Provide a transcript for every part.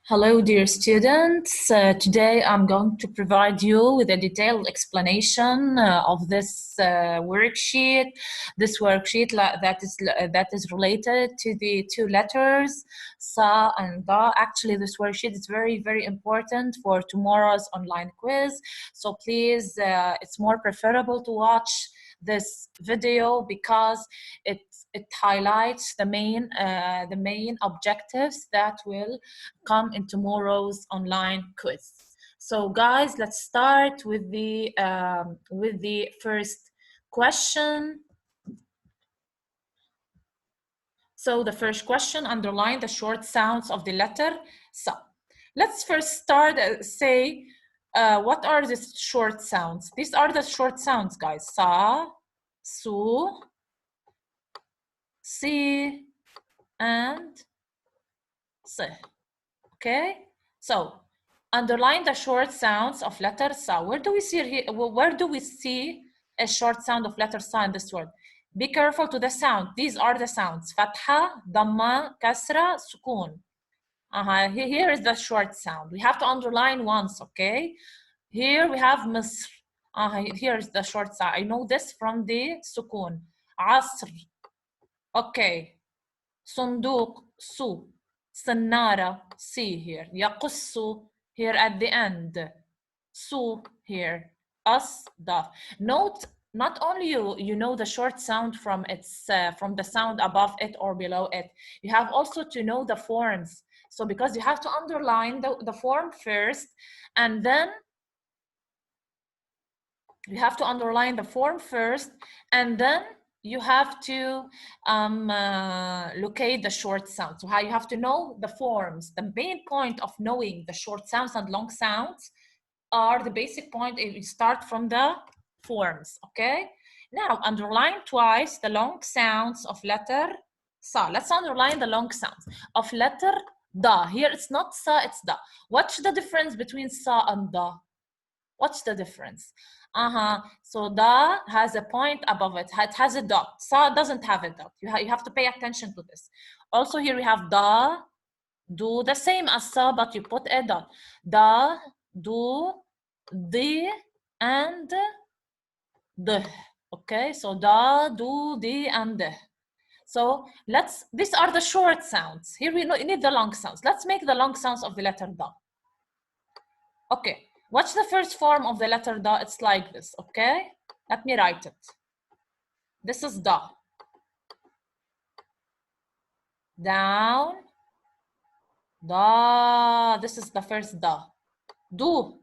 Hello, dear students. Today I'm going to provide you with a detailed explanation of this worksheet. This worksheet that is related to the two letters sa and da. Actually, this worksheet is very important for tomorrow's online quiz. So please, it's more preferable to watch this video because it highlights the main objectives that will come in tomorrow's online quiz. So guys, let's start with the first question. So the first question, underline the short sounds of the letter sa. Let's first start say what are the short sounds? These are the short sounds, guys. Sa, su, si, and si. Okay, so underline the short sounds of letter sa. Where do we see here? Where do we see a short sound of letter sa in this word? Be careful to the sound. These are the sounds: fatha, damma, kasra, sukun. Here is the short sound. We have to underline once. Okay, here we have Misr. Here is the short sound. I know this from the sukun. Asr. Okay. Sunduq, su. Sannara, see here. Yaqussu, here at the end. Su, here. Asda. Note, not only you know the short sound from from the sound above it or below it, you have also to know the forms. So because you have to underline the form first, and then you have to underline the form first, and then you have to locate the short sounds. So how you have to know the forms. The main point of knowing the short sounds and long sounds are the basic point. You start from the forms, okay? Now underline twice the long sounds of letter sa. Let's underline the long sounds of letter da. Here it's not sa, it's da. What's the difference between sa and da? What's the difference? So da has a point above it. It has a dot. Sa doesn't have a dot. You have to pay attention to this. Also here we have da, do, the same as sa, but you put a dot. Da, do, di, and dih. Okay, so da, do, di, and dih. So these are the short sounds. Here we need the long sounds. Let's make the long sounds of the letter da. Okay. What's the first form of the letter da? It's like this, okay? Let me write it. This is da. Down. Da. This is the first da. Do.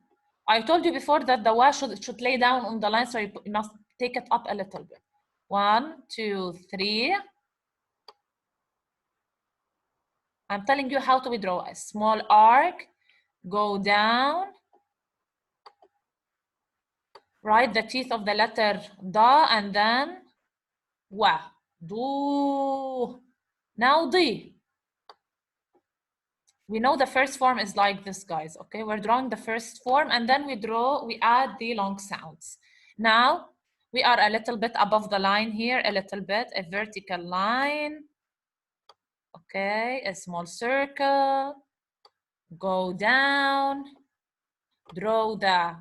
I told you before that the wa should lay down on the line, so you must take it up a little bit. 1, 2, 3. I'm telling you how to draw a small arc. Go down. Write the teeth of the letter da and then wa. Do. Now di. We know the first form is like this, guys. Okay, we're drawing the first form and then we add the long sounds. Now we are a little bit above the line here, a little bit, a vertical line. Okay, a small circle. Go down. Draw the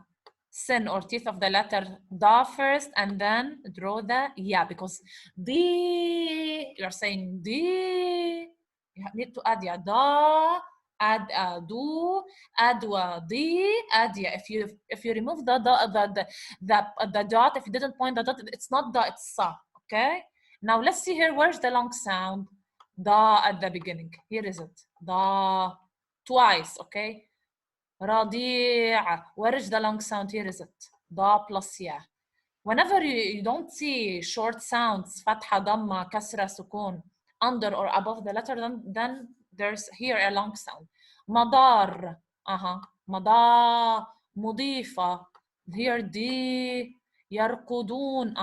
sin or teeth of the letter da first, and then draw the ya, because di, you're saying di, you need to add ya, da, add do, add wa, di, add ya. If you remove the dot, if you didn't point the dot, it's not da, it's sa. Okay, now let's see here, where's the long sound? Da at the beginning. Here is it, da, twice. Okay, رضيع. Where is the long sound? Here is it. Da plus ya. Whenever you don't see short sounds, fatha, damma, kasra, sukun, under or above the letter, then there's here a long sound. Madar. Mada. Mudifa. Here di. يرقدون.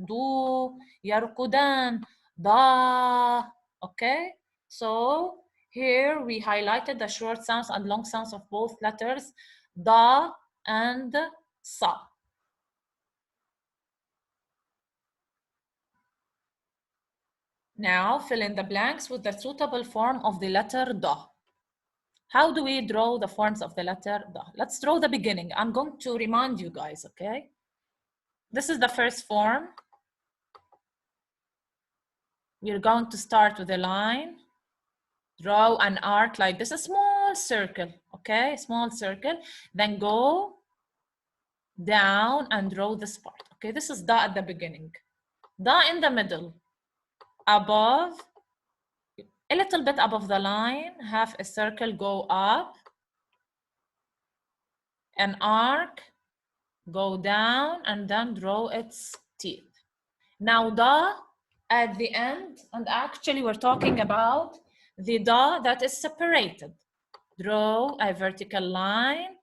Do. يرقدان. Da. Okay. So here we highlighted the short sounds and long sounds of both letters, da and sa. Now fill in the blanks with the suitable form of the letter da. How do we draw the forms of the letter da? Let's draw the beginning. I'm going to remind you guys, okay? This is the first form. We're going to start with a line, draw an arc like this, a small circle, okay? Small circle, then go down and draw this part, okay? This is da at the beginning. Da in the middle, above, a little bit above the line, half a circle, go up, an arc, go down, and then draw its teeth. Now da at the end, and actually we're talking about the da that is separated. Draw a vertical line,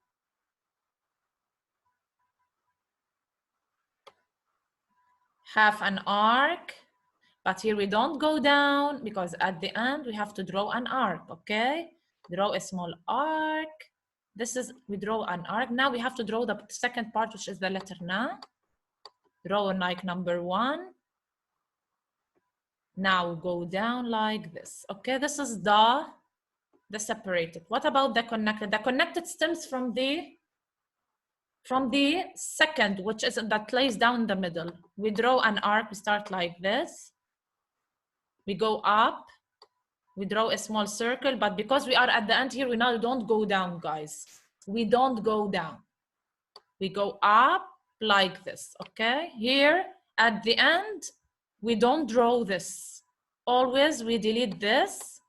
half an arc, but here we don't go down because at the end we have to draw an arc, okay? Draw a small arc. This is, we draw an arc. Now we have to draw the second part, which is the letter na. Draw like number 1. Now go down like this, okay? This is the separated. What about the connected? The connected stems from the second, which is that lays down in the middle. We draw an arc, we start like this. We go up, we draw a small circle, but because we are at the end here, we now don't go down, guys. We don't go down. We go up like this, okay? Here at the end, we don't draw this. Always we delete this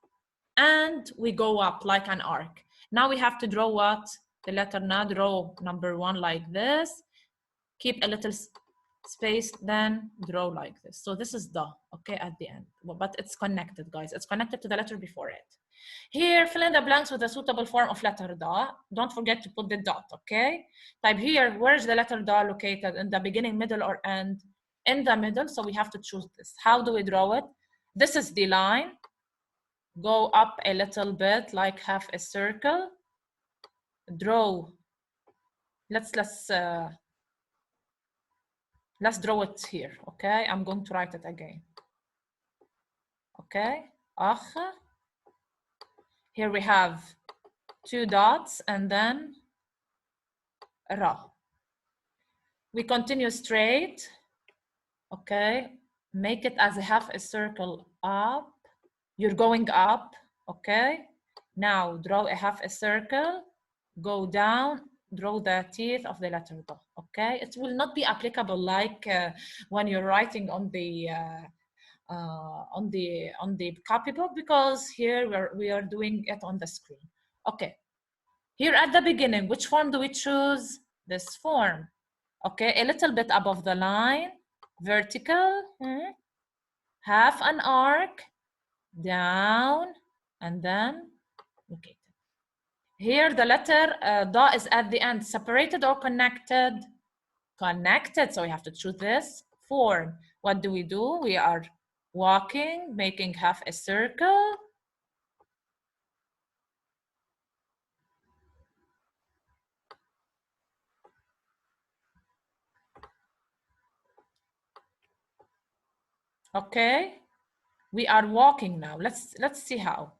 and we go up like an arc. Now we have to draw what? The letter na, draw number 1 like this. Keep a little space, then draw like this. So this is da, okay, at the end. But it's connected, guys. It's connected to the letter before it. Here, fill in the blanks with a suitable form of letter da. Don't forget to put the dot, okay? Type here, where's the letter da located? In the beginning, middle, or end? In the middle, so we have to choose this. How do we draw it? This is the line. Go up a little bit, like half a circle. Draw. Let's draw it here, okay? I'm going to write it again. Okay, here we have 2 dots and then ra. We continue straight, okay? Make it as a half a circle up. You're going up, okay? Now draw a half a circle, go down, draw the teeth of the letter da, okay? It will not be applicable like when you're writing on the copybook, because here we are doing it on the screen. Okay, here at the beginning, which form do we choose? This form, okay? A little bit above the line, vertical, half an arc, down, and then okay. Here the letter da is at the end, separated or connected? Connected, so we have to choose this form. What do? We are walking, making half a circle. Okay, we are walking now. Let's see how.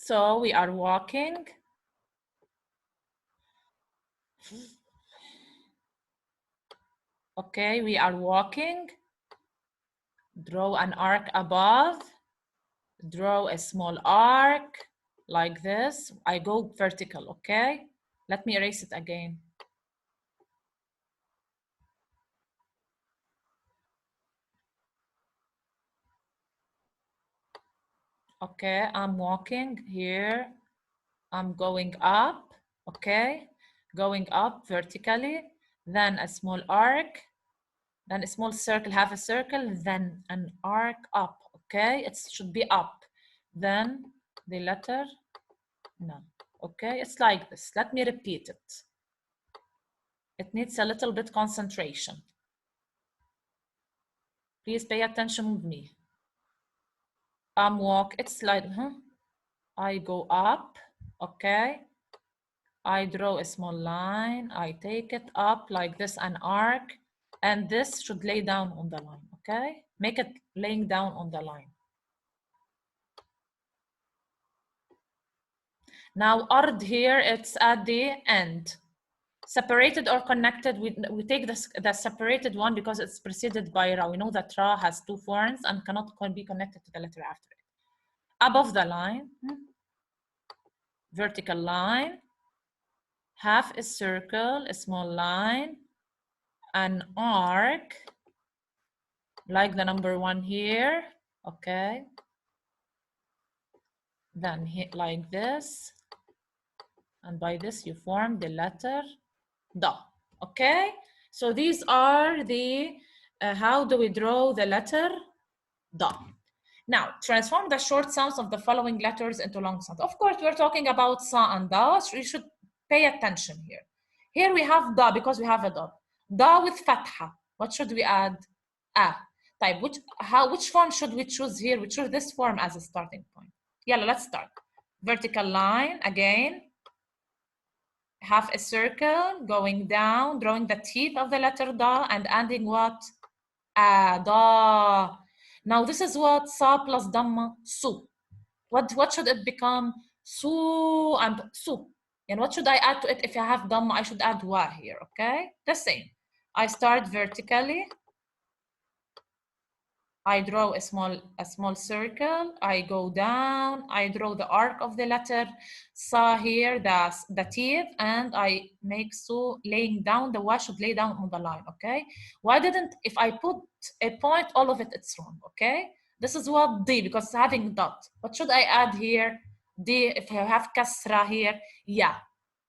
So we are walking. Okay, we are walking. Draw an arc above. Draw a small arc like this. I go vertical, okay? Let me erase it again. Okay, I'm walking here. I'm going up, okay? Going up vertically, then a small arc, then a small circle, half a circle, then an arc up, okay? It should be up. Then the letter na, okay? It's like this. Let me repeat it. It needs a little bit concentration. Please pay attention with me. Walk, it's like, I go up, okay? I draw a small line, I take it up like this, an arc, and this should lay down on the line, okay? Make it laying down on the line. Now, ard here, it's at the end. Separated or connected, we take the separated one because it's preceded by ra. We know that ra has two forms and cannot be connected to the letter after it. Above the line, vertical line, half a circle, a small line, an arc, like the number 1 here, okay? Then hit like this, and by this you form the letter da, okay? So these are the, how do we draw the letter da? Now, transform the short sounds of the following letters into long sounds. Of course, we're talking about sa and da, so you should pay attention here. Here we have da because we have a dot. Da with fatha. What should we add? A. Type. Which form should we choose here? We choose this form as a starting point. Yalla, let's start. Vertical line again. Half a circle going down, drawing the teeth of the letter da and adding what? A, da. Now this is what sa plus dhamma, su. What should it become? Su and su. And what should I add to it? If I have dhamma, I should add wa here, okay? The same. I start vertically. I draw a small circle. I go down. I draw the arc of the letter sa here, the teeth, and I make su laying down. The wa should lay down on the line, okay? Why didn't, if I put a point, all of it, it's wrong, okay? This is what D, because it's having dot. What should I add here? D, if I have kasra here, ya.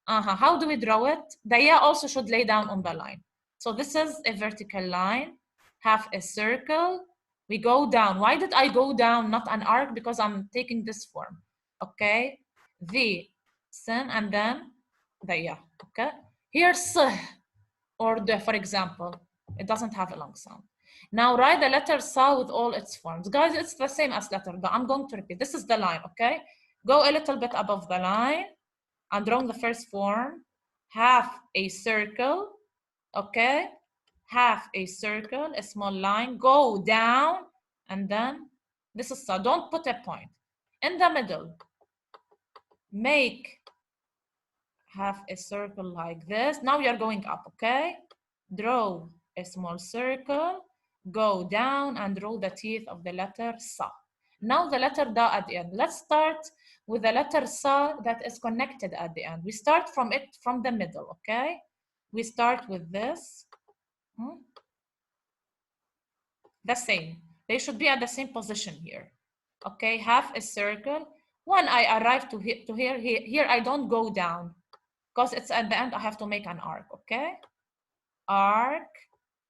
How do we draw it? The ya also should lay down on the line. So this is a vertical line, half a circle. We go down. Why did I go down, not an arc? Because I'm taking this form, okay? The, sin, and then the ya, okay? Here's sih, or the, for example. It doesn't have a long sound. Now write the letter sa with all its forms. Guys, it's the same as letter da. I'm going to repeat. This is the line, okay? Go a little bit above the line. I'm drawing the first form. Half a circle, okay? Half a circle, a small line, go down, and then this is sa. Don't put a point. In the middle, make half a circle like this. Now you're going up, okay? Draw a small circle, go down, and draw the teeth of the letter sa. Now the letter da at the end. Let's start with the letter sa that is connected at the end. We start from it from the middle, okay? We start with this. The same. They should be at the same position here. Okay, half a circle. When I arrive to here I don't go down because it's at the end. I have to make an arc, okay? Arc.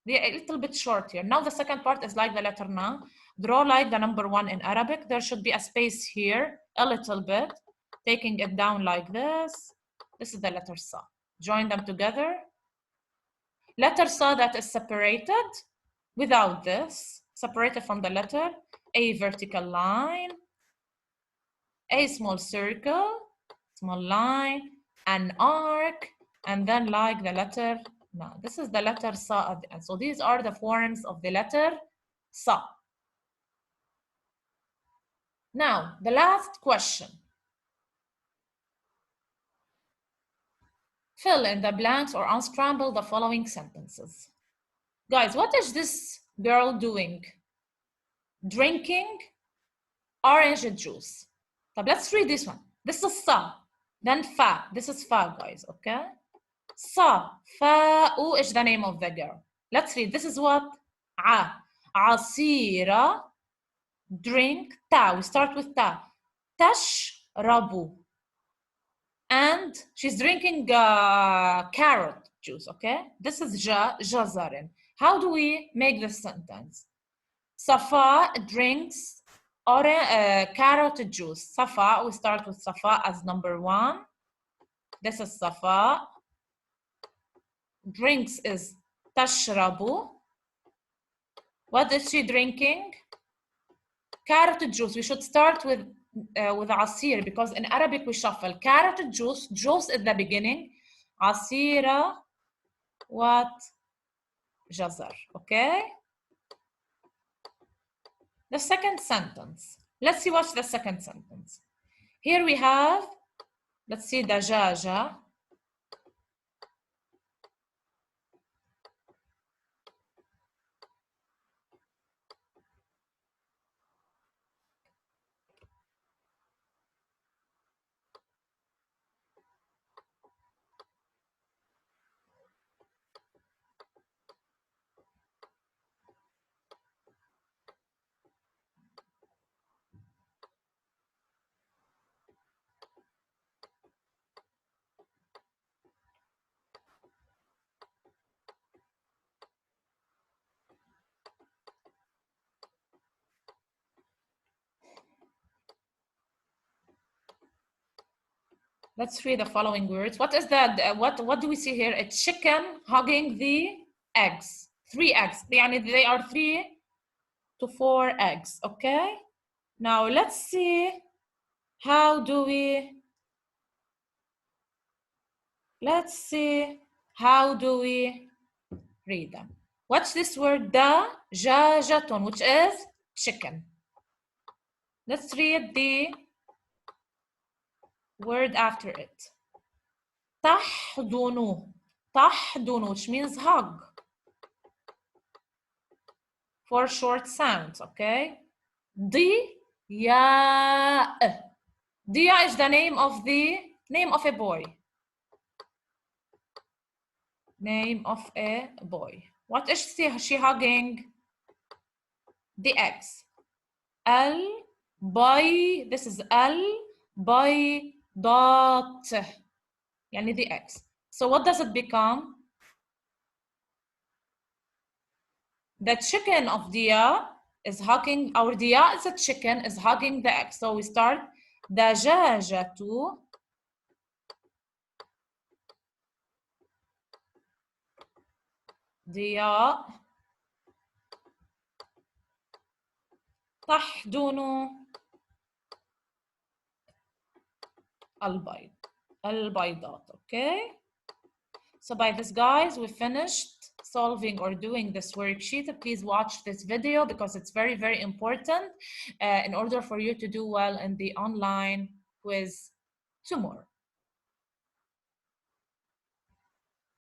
They're a little bit short here. Now the second part is like the letter na. Draw like the number 1 in Arabic. There should be a space here, a little bit. Taking it down like this. This is the letter sa. Join them together. Letter sa that is separated without this, separated from the letter, a vertical line, a small circle, small line, an arc, and then like the letter na. This is the letter sa at the end. So these are the forms of the letter sa. Now, the last question. Fill in the blanks or unscramble the following sentences. Guys, what is this girl doing? Drinking orange juice. So let's read this one. This is sa, then fa. This is fa, guys, okay? Sa, fa, u is the name of the girl. Let's read. This is what? A. Asira, drink. Ta, we start with ta. Tashrabu. And she's drinking carrot juice, okay? This is ja, jazarin. How do we make this sentence? Safa drinks carrot juice. Safa, we start with Safa as number 1. This is Safa. Drinks is tashrabu. What is she drinking? Carrot juice. We should start with عصير because in Arabic we shuffle. Carrot juice. Juice is the beginning. عصيرة what? جزر. Okay. The second sentence. Let's see what's the second sentence. Here we have, let's see, دجاجة. Let's read the following words. What is that? What do we see here? A chicken hugging the eggs. 3 eggs. يعني they are 3 to 4 eggs. Okay. Now let's see how do we. Let's see how do we read them. What's this word? دجاجة, which is chicken. Let's read the word after it. تحضن. تحضن, which means hug. 4 short sounds, okay? ضياء. ضياء is the name of a boy. Name of a boy. What is she hugging? The eggs. البيض. This is البيضات. يعني the eggs. So what does it become? The chicken of Dia is hugging, our Dia is a chicken, is hugging the egg. So we start دجاجة ضياء تحضن البيضات. Okay. So by this, guys, we finished solving or doing this worksheet. Please watch this video because it's very, very important in order for you to do well in the online quiz tomorrow.